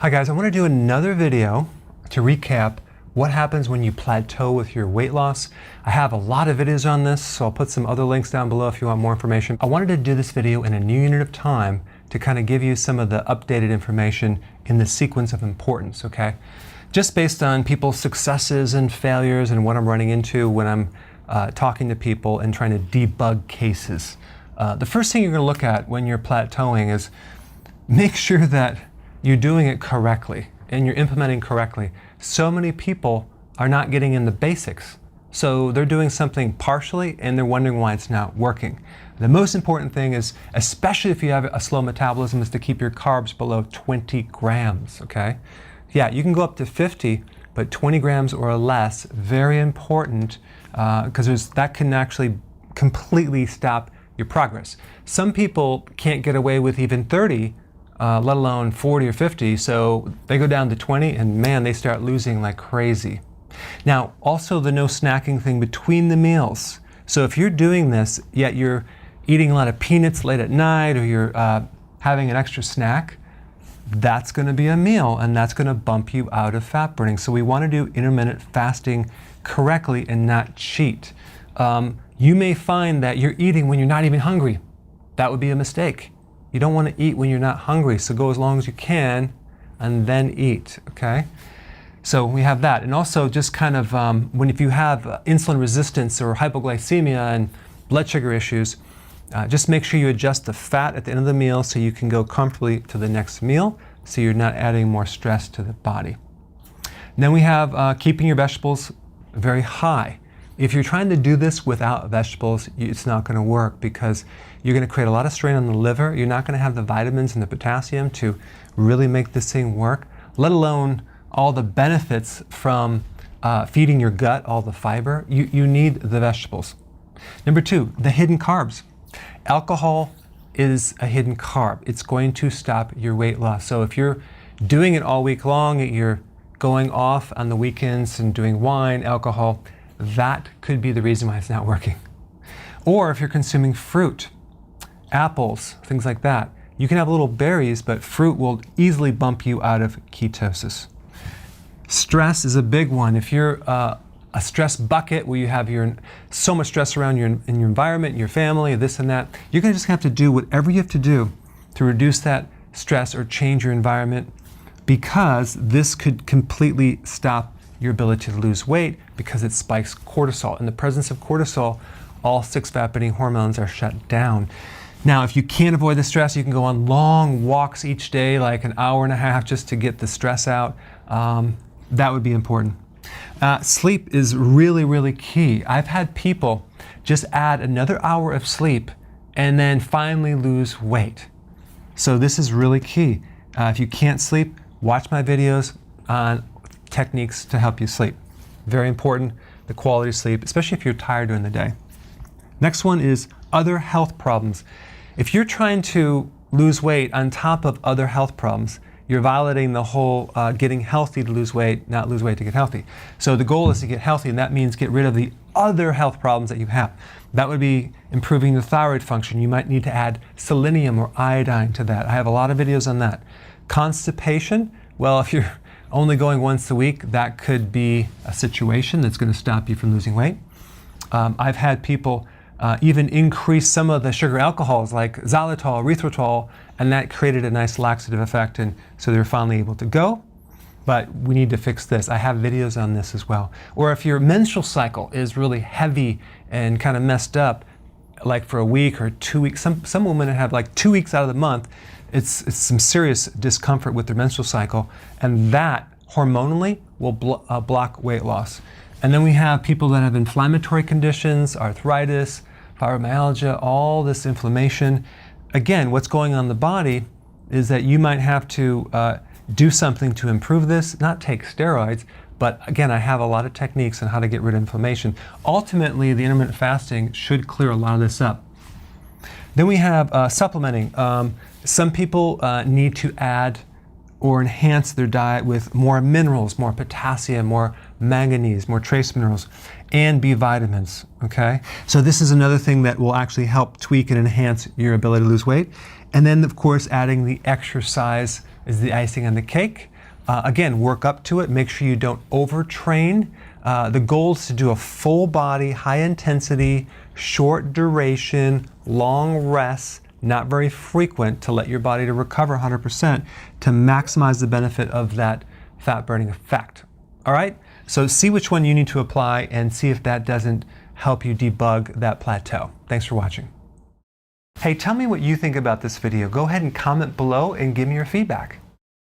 Hi guys, I want to do another video to recap what happens when you plateau with your weight loss. I have a lot of videos on this, so I'll put some other links down below if you want more information. I wanted to do this video in a new unit of time to kind of give you some of the updated information in the sequence of importance, okay? Just based on people's successes and failures and what I'm running into when I'm talking to people and trying to debug cases. The first thing you're going to look at when you're plateauing is make sure that you're doing it correctly and you're implementing correctly. So many people are not getting in the basics. So they're doing something partially and they're wondering why it's not working. The most important thing is, especially if you have a slow metabolism, is to keep your carbs below 20 grams, okay? Yeah, you can go up to 50, but 20 grams or less, very important, because that can actually completely stop your progress. Some people can't get away with even 30, let alone 40 or 50, so they go down to 20 and man, they start losing like crazy. Now, also the no snacking thing between the meals. So if you're doing this, yet you're eating a lot of peanuts late at night or you're having an extra snack, that's going to be a meal and that's going to bump you out of fat burning. So we want to do intermittent fasting correctly and not cheat. You may find that you're eating when you're not even hungry. That would be a mistake. You don't want to eat when you're not hungry, so go as long as you can and then eat, okay? So we have that. And also just kind of, if you have insulin resistance or hypoglycemia and blood sugar issues, just make sure you adjust the fat at the end of the meal so you can go comfortably to the next meal so you're not adding more stress to the body. And then we have keeping your vegetables very high. If you're trying to do this without vegetables, it's not going to work because you're going to create a lot of strain on the liver. You're not going to have the vitamins and the potassium to really make this thing work, let alone all the benefits from feeding your gut, all the fiber. You need the vegetables. Number two, the hidden carbs. Alcohol is a hidden carb. It's going to stop your weight loss. So if you're doing it all week long, you're going off on the weekends and doing wine, alcohol, that could be the reason why it's not working. Or if you're consuming fruit, apples, things like that, you can have little berries, but fruit will easily bump you out of ketosis. Stress is a big one. If you're a stress bucket where you have so much stress around in your environment, your family, this and that, you're going to just have to do whatever you have to do to reduce that stress or change your environment, because this could completely stop your ability to lose weight because it spikes cortisol. In the presence of cortisol, all 6 fat-burning hormones are shut down. Now, if you can't avoid the stress, you can go on long walks each day, like an hour and a half, just to get the stress out. That would be important. Sleep is really, really key. I've had people just add another hour of sleep and then finally lose weight. So this is really key. If you can't sleep, watch my videos on techniques to help you sleep. Very important, the quality of sleep, especially if you're tired during the day. Next one is other health problems. If you're trying to lose weight on top of other health problems, you're violating the whole getting healthy to lose weight, not lose weight to get healthy. So the goal is to get healthy, and that means get rid of the other health problems that you have. That would be improving the thyroid function. You might need to add selenium or iodine to that. I have a lot of videos on that. Constipation, well, if you're only going once a week, that could be a situation that's going to stop you from losing weight. I've had people even increase some of the sugar alcohols like xylitol, erythritol, and that created a nice laxative effect, and so they're finally able to go. But we need to fix this. I have videos on this as well. Or if your menstrual cycle is really heavy and kind of messed up, like for a week or 2 weeks, some women have like 2 weeks out of the month, it's some serious discomfort with their menstrual cycle, and that hormonally will block weight loss. And then we have people that have inflammatory conditions, arthritis, fibromyalgia, all this inflammation. Again, what's going on in the body is that you might have to do something to improve this, not take steroids, but again, I have a lot of techniques on how to get rid of inflammation. Ultimately, the intermittent fasting should clear a lot of this up. Then we have supplementing. Some people need to add or enhance their diet with more minerals, more potassium, more manganese, more trace minerals, and B vitamins, okay? So this is another thing that will actually help tweak and enhance your ability to lose weight. And then, of course, adding the exercise is the icing on the cake. Again, work up to it. Make sure you don't overtrain. The goal is to do a full body, high intensity, short duration, long rests, not very frequent, to let your body to recover 100% to maximize the benefit of that fat burning effect. All right? So see which one you need to apply and see if that doesn't help you debug that plateau. Thanks for watching. Hey, tell me what you think about this video. Go ahead and comment below and give me your feedback.